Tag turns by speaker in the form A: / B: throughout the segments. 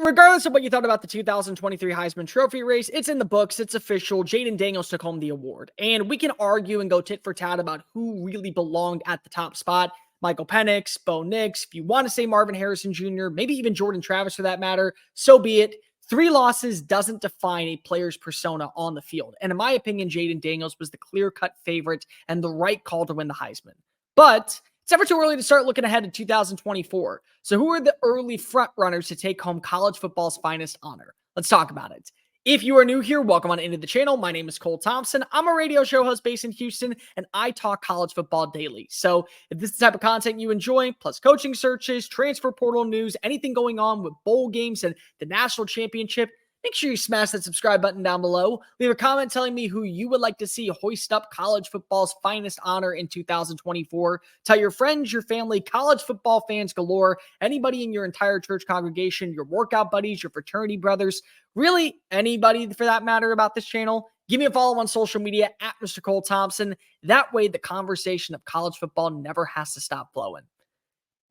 A: Regardless of what you thought about the 2023 Heisman Trophy race, it's in the books, it's official. Jaden Daniels took home the award. And we can argue and go tit for tat about who really belonged at the top spot. Michael Penix, Bo Nix, if you want to say Marvin Harrison Jr., maybe even Jordan Travis for that matter, so be it. 3 losses doesn't define a player's persona on the field. And in my opinion, Jaden Daniels was the clear-cut favorite and the right call to win the Heisman. But it's never too early to start looking ahead to 2024. So who are the early front runners to take home college football's finest honor? Let's talk about it. If you are new here, welcome on into the channel. My name is Cole Thompson. I'm a radio show host based in Houston, and I talk college football daily. So if this is the type of content you enjoy, plus coaching searches, transfer portal news, anything going on with bowl games and the national championship, make sure you smash that subscribe button down below. Leave a comment telling me who you would like to see hoist up college football's finest honor in 2024. Tell your friends, your family, college football fans galore, anybody in your entire church congregation, your workout buddies, your fraternity brothers, really anybody for that matter about this channel. Give me a follow on social media at Mr. Cole Thompson. That way the conversation of college football never has to stop flowing.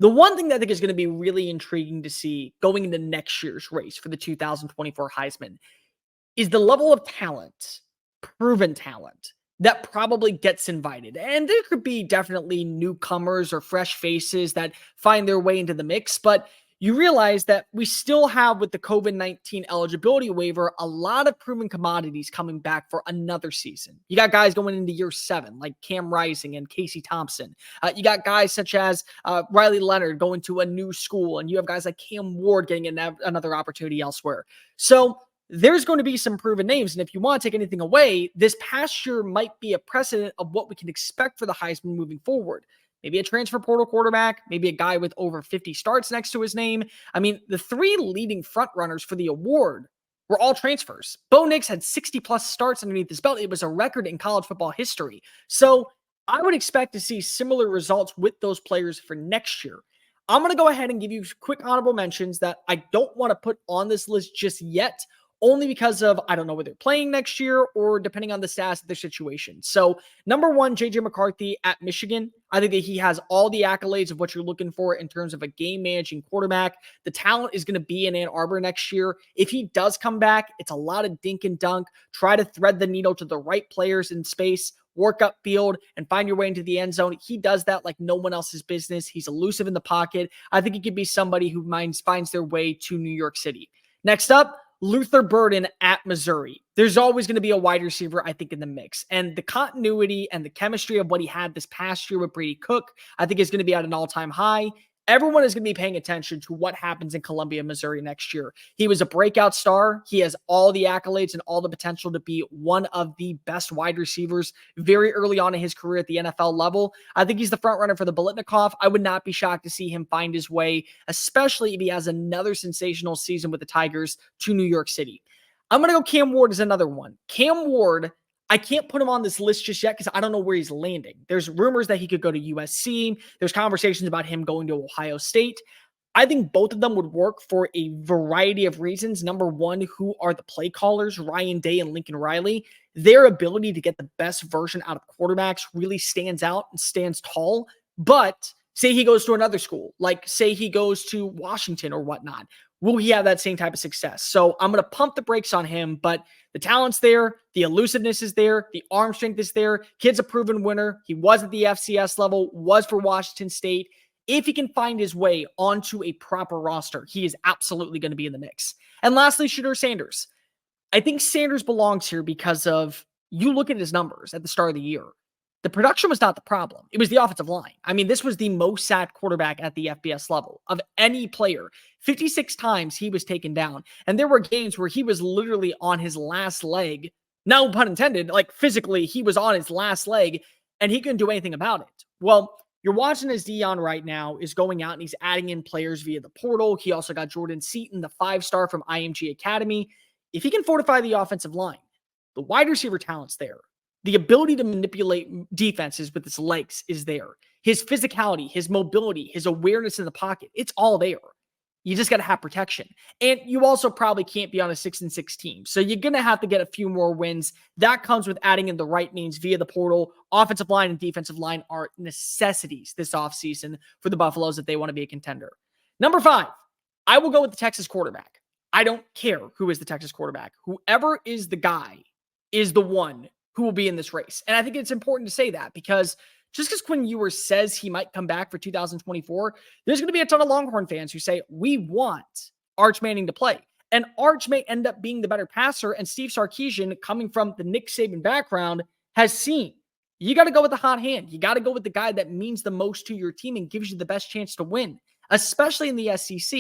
A: The one thing that I think is going to be really intriguing to see going into next year's race for the 2024 Heisman is the level of talent, proven talent, that probably gets invited. And there could be definitely newcomers or fresh faces that find their way into the mix, but you realize that we still have, with the COVID-19 eligibility waiver, a lot of proven commodities coming back for another season. You got guys going into year 7, like Cam Rising and Casey Thompson. You got guys such as Riley Leonard going to a new school, and you have guys like Cam Ward getting another opportunity elsewhere. So there's going to be some proven names, and if you want to take anything away, this past year might be a precedent of what we can expect for the Heisman moving forward. Maybe a transfer portal quarterback, maybe a guy with over 50 starts next to his name. I mean, the 3 leading frontrunners for the award were all transfers. Bo Nix had 60-plus starts underneath his belt. It was a record in college football history. So I would expect to see similar results with those players for next year. I'm going to go ahead and give you quick honorable mentions that I don't want to put on this list just yet, only because of, I don't know whether they're playing next year or depending on the status of their situation. So number 1, J.J. McCarthy at Michigan. I think that he has all the accolades of what you're looking for in terms of a game-managing quarterback. The talent is going to be in Ann Arbor next year. If he does come back, it's a lot of dink and dunk. Try to thread the needle to the right players in space, work up field, and find your way into the end zone. He does that like no one else's business. He's elusive in the pocket. I think he could be somebody who finds their way to New York City. Next up, Luther Burden at Missouri. There's always going to be a wide receiver, I think, in the mix. And the continuity and the chemistry of what he had this past year with Brady Cook, I think is going to be at an all-time high. Everyone is going to be paying attention to what happens in Columbia, Missouri next year. He was a breakout star. He has all the accolades and all the potential to be one of the best wide receivers very early on in his career at the NFL level. I think he's the front runner for the Biletnikoff. I would not be shocked to see him find his way, especially if he has another sensational season with the Tigers, to New York City. I'm going to go Cam Ward as another one. Cam Ward, I can't put him on this list just yet because I don't know where he's landing. There's rumors that he could go to USC. There's conversations about him going to Ohio State. I think both of them would work for a variety of reasons. Number 1, who are the play callers, Ryan Day and Lincoln Riley. Their ability to get the best version out of quarterbacks really stands out and stands tall. But say he goes to another school, like say he goes to Washington or whatnot. Will he have that same type of success? So I'm going to pump the brakes on him, but the talent's there. The elusiveness is there. The arm strength is there. Kid's a proven winner. He was at the FCS level, was for Washington State. If he can find his way onto a proper roster, he is absolutely going to be in the mix. And lastly, Shedeur Sanders. I think Sanders belongs here because of, you look at his numbers at the start of the year. The production was not the problem. It was the offensive line. I mean, this was the most sacked quarterback at the FBS level of any player. 56 times he was taken down. And there were games where he was literally on his last leg. No pun intended, like physically, he was on his last leg and he couldn't do anything about it. Well, you're watching as Deion right now is going out and he's adding in players via the portal. He also got Jordan Seaton, the 5-star from IMG Academy. If he can fortify the offensive line, the wide receiver talent's there. The ability to manipulate defenses with his legs is there. His physicality, his mobility, his awareness in the pocket, it's all there. You just got to have protection. And you also probably can't be on a 6-6 team. So you're going to have to get a few more wins. That comes with adding in the right means via the portal. Offensive line and defensive line are necessities this offseason for the Buffaloes if they want to be a contender. Number 5, I will go with the Texas quarterback. I don't care who is the Texas quarterback. Whoever is the guy is the one who will be in this race. And I think it's important to say that because just because Quinn Ewers says he might come back for 2024, there's going to be a ton of Longhorn fans who say, we want Arch Manning to play. And Arch may end up being the better passer. And Steve Sarkisian, coming from the Nick Saban background, has seen you got to go with the hot hand. You got to go with the guy that means the most to your team and gives you the best chance to win, especially in the SEC.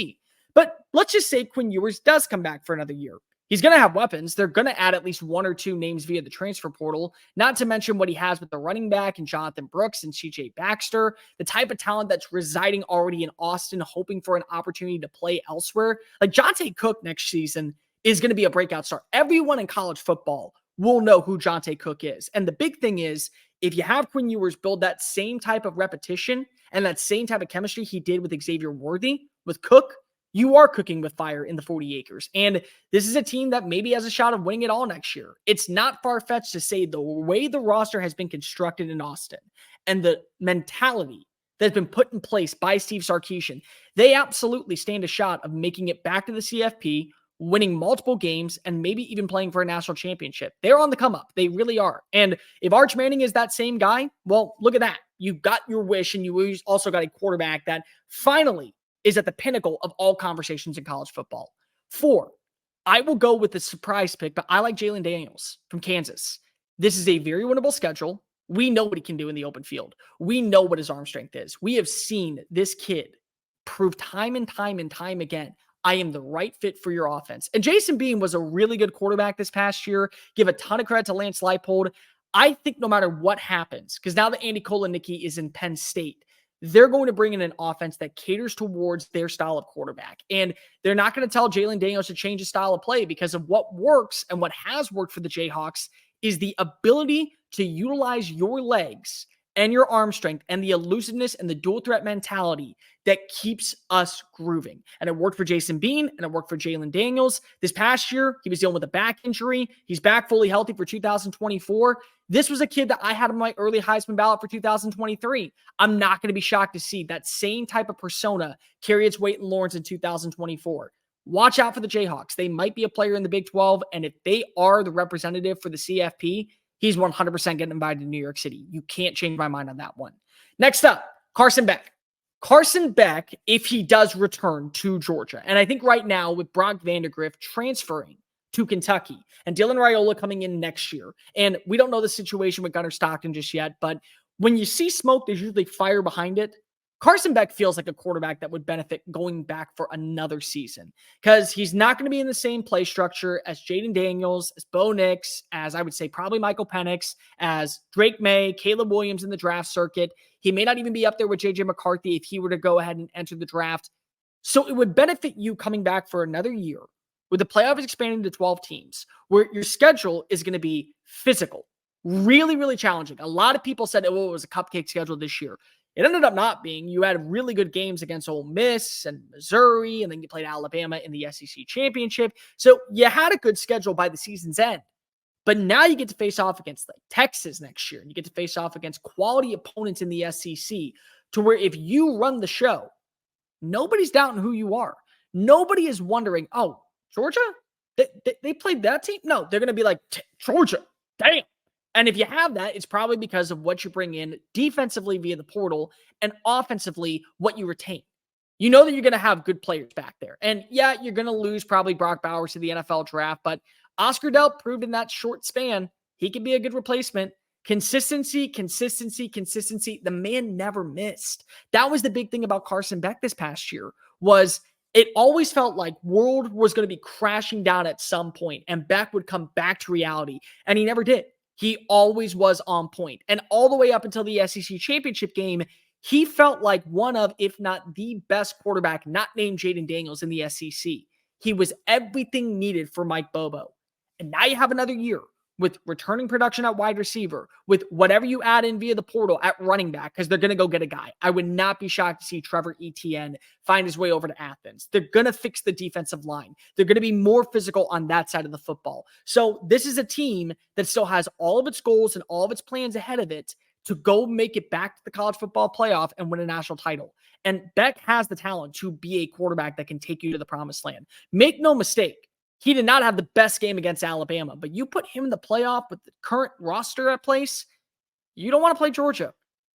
A: But let's just say Quinn Ewers does come back for another year. He's going to have weapons. They're going to add at least one or two names via the transfer portal, not to mention what he has with the running back and Jonathan Brooks and CJ Baxter, the type of talent that's residing already in Austin, hoping for an opportunity to play elsewhere. Like Jonte Cook next season is going to be a breakout star. Everyone in college football will know who Jonte Cook is. And the big thing is, if you have Quinn Ewers build that same type of repetition and that same type of chemistry he did with Xavier Worthy, with Cook, you are cooking with fire in the 40 acres. And this is a team that maybe has a shot of winning it all next year. It's not far-fetched to say the way the roster has been constructed in Austin and the mentality that's been put in place by Steve Sarkisian, they absolutely stand a shot of making it back to the CFP, winning multiple games, and maybe even playing for a national championship. They're on the come up. They really are. And if Arch Manning is that same guy, well, look at that. You got your wish, and you also got a quarterback that finally is at the pinnacle of all conversations in college football. 4, I will go with the surprise pick, but I like Jalon Daniels from Kansas. This is a very winnable schedule. We know what he can do in the open field. We know what his arm strength is. We have seen this kid prove time and time and time again, I am the right fit for your offense. And Jason Bean was a really good quarterback this past year. Give a ton of credit to Lance Leipold. I think no matter what happens, because now that Andy Kolenicki is in Penn State, they're going to bring in an offense that caters towards their style of quarterback. And they're not going to tell Jalon Daniels to change his style of play because of what works and what has worked for the Jayhawks is the ability to utilize your legs and your arm strength and the elusiveness and the dual threat mentality that keeps us grooving. And it worked for Jason Bean and it worked for Jalon Daniels. This past year, he was dealing with a back injury. He's back fully healthy for 2024. This was a kid that I had on my early Heisman ballot for 2023. I'm not going to be shocked to see that same type of persona carry its weight in Lawrence in 2024. Watch out for the Jayhawks. They might be a player in the Big 12, and if they are the representative for the CFP, he's 100% getting invited to New York City. You can't change my mind on that one. Next up, Carson Beck. Carson Beck, if he does return to Georgia, and I think right now with Brock Vandagriff transferring to Kentucky and Dylan Raiola coming in next year, and we don't know the situation with Gunnar Stockton just yet, but when you see smoke, there's usually fire behind it. Carson Beck feels like a quarterback that would benefit going back for another season because he's not going to be in the same play structure as Jaden Daniels, as Bo Nix, as I would say probably Michael Penix, as Drake May, Caleb Williams in the draft circuit. He may not even be up there with J.J. McCarthy if he were to go ahead and enter the draft. So it would benefit you coming back for another year with the playoffs expanding to 12 teams where your schedule is going to be physical, really, really challenging. A lot of people said, oh, it was a cupcake schedule this year. It ended up not being. You had really good games against Ole Miss and Missouri, and then you played Alabama in the SEC championship. So you had a good schedule by the season's end. But now you get to face off against like Texas next year, and you get to face off against quality opponents in the SEC to where if you run the show, nobody's doubting who you are. Nobody is wondering, oh, Georgia? They played that team? No, they're going to be like, Georgia, damn. And if you have that, it's probably because of what you bring in defensively via the portal and offensively what you retain. You know that you're going to have good players back there. And yeah, you're going to lose probably Brock Bowers to the NFL draft, but Oscar Delp proved in that short span he could be a good replacement. Consistency. The man never missed. That was the big thing about Carson Beck this past year was it always felt like world was going to be crashing down at some point and Beck would come back to reality, and he never did. He always was on point. And all the way up until the SEC championship game, he felt like one of, if not the best quarterback, not named Jaden Daniels in the SEC. He was everything needed for Mike Bobo. And now you have another year with returning production at wide receiver, with whatever you add in via the portal at running back, because they're going to go get a guy. I would not be shocked to see Trevor Etienne find his way over to Athens. They're going to fix the defensive line. They're going to be more physical on that side of the football. So this is a team that still has all of its goals and all of its plans ahead of it to go make it back to the college football playoff and win a national title. And Beck has the talent to be a quarterback that can take you to the promised land. Make no mistake, he did not have the best game against Alabama, but you put him in the playoff with the current roster at place, you don't want to play Georgia.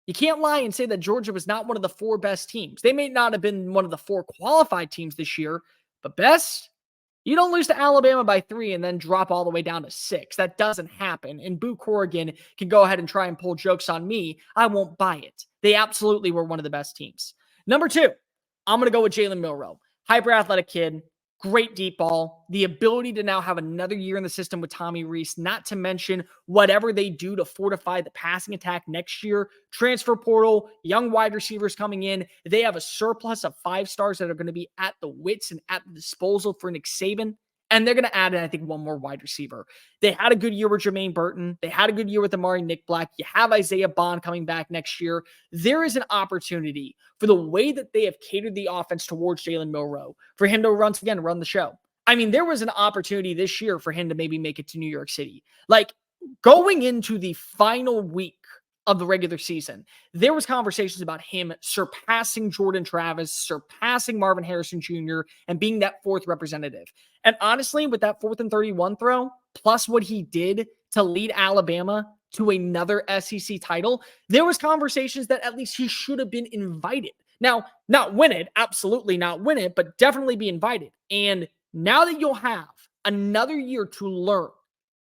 A: You can't lie and say that Georgia was not one of the 4 best teams. They may not have been one of the 4 qualified teams this year, but best, you don't lose to Alabama by 3 and then drop all the way down to 6. That doesn't happen. And Boo Corrigan can go ahead and try and pull jokes on me. I won't buy it. They absolutely were one of the best teams. Number 2, I'm going to go with Jalen Milroe. Hyper athletic kid. Great deep ball, the ability to now have another year in the system with Tommy Rees, not to mention whatever they do to fortify the passing attack next year, transfer portal, young wide receivers coming in. They have a surplus of 5 stars that are going to be at the wits and at the disposal for Nick Saban. And they're going to add in, I think, one more wide receiver. They had a good year with Jermaine Burton. They had a good year with Amari Nick Black. You have Isaiah Bond coming back next year. There is an opportunity for the way that they have catered the offense towards Jalen Milroe, for him to once again run the show. I mean, there was an opportunity this year for him to maybe make it to New York City. Like, going into the final week of the regular season, there was conversations about him surpassing Jordan Travis, surpassing Marvin Harrison Jr., and being that 4th representative. And honestly, with that 4th and 31 throw, plus what he did to lead Alabama to another SEC title, there was conversations that at least he should have been invited. Now, not win it, absolutely not win it, but definitely be invited. And now that you'll have another year to learn,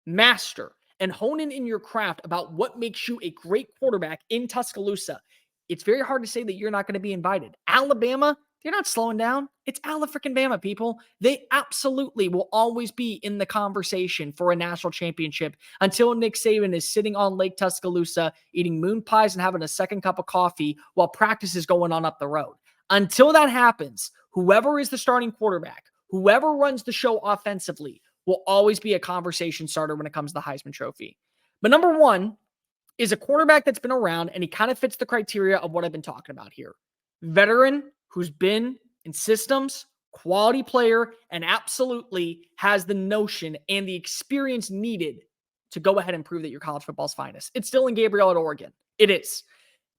A: master, and hone in your craft about what makes you a great quarterback in Tuscaloosa, it's very hard to say that you're not going to be invited. Alabama, they're not slowing down. It's Ala-freaking-Bama, people. They absolutely will always be in the conversation for a national championship until Nick Saban is sitting on Lake Tuscaloosa, eating moon pies and having a second cup of coffee while practice is going on up the road. Until that happens, whoever is the starting quarterback, whoever runs the show offensively, will always be a conversation starter when it comes to the Heisman Trophy. But number 1 is a quarterback that's been around, and he kind of fits the criteria of what I've been talking about here. Veteran who's been in systems, quality player, and absolutely has the notion and the experience needed to go ahead and prove that you're college football's finest. It's Dillon Gabriel at Oregon. It is.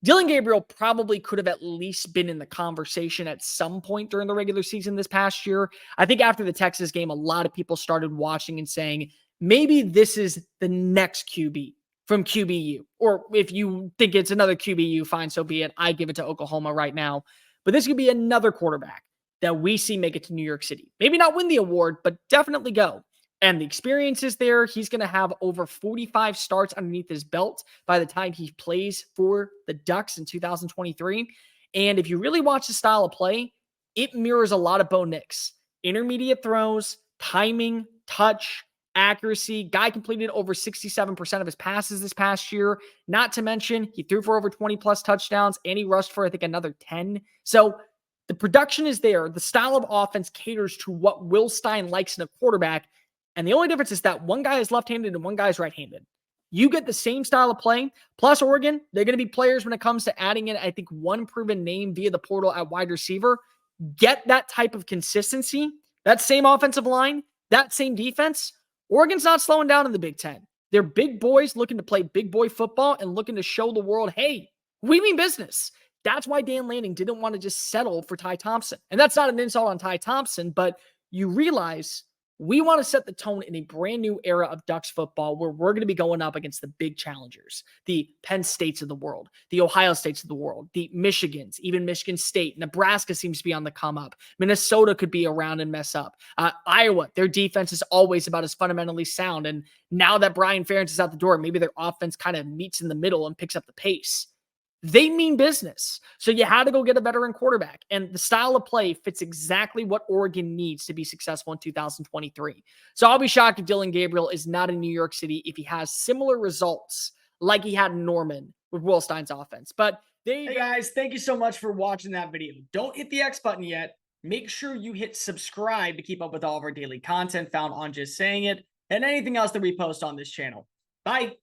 A: Dillon Gabriel probably could have at least been in the conversation at some point during the regular season this past year. I think after the Texas game, a lot of people started watching and saying, maybe this is the next QB from QBU. Or if you think it's another QBU, fine, so be it. I give it to Oklahoma right now. But this could be another quarterback that we see make it to New York City. Maybe not win the award, but definitely go. And the experience is there. He's going to have over 45 starts underneath his belt by the time he plays for the Ducks in 2023. And if you really watch the style of play, it mirrors a lot of Bo Nix. Intermediate throws, timing, touch, accuracy. Guy completed over 67% of his passes this past year. Not to mention, he threw for over 20 plus touchdowns and he rushed for, I think, another 10. So the production is there. The style of offense caters to what Will Stein likes in a quarterback. And the only difference is that one guy is left-handed and one guy is right-handed. You get the same style of play. Plus, Oregon, they're going to be players when it comes to adding in, I think, one proven name via the portal at wide receiver. Get that type of consistency, that same offensive line, that same defense. Oregon's not slowing down in the Big Ten. They're big boys looking to play big boy football and looking to show the world, hey, we mean business. That's why Dan Lanning didn't want to just settle for Ty Thompson. And that's not an insult on Ty Thompson, but you realize we want to set the tone in a brand new era of Ducks football where we're going to be going up against the big challengers, the Penn States of the world, the Ohio States of the world, the Michigans, even Michigan State. Nebraska seems to be on the come up. Minnesota could be around and mess up. Iowa, their defense is always about as fundamentally sound. And now that Brian Ferentz is out the door, maybe their offense kind of meets in the middle and picks up the pace. They mean business. So you had to go get a veteran quarterback. And the style of play fits exactly what Oregon needs to be successful in 2023. So I'll be shocked if Dillon Gabriel is not in New York City if he has similar results like he had in Norman with Will Stein's offense. But there you go. Hey guys, thank you so much for watching that video. Don't hit the X button yet. Make sure you hit subscribe to keep up with all of our daily content found on Just Saying It and anything else that we post on this channel. Bye.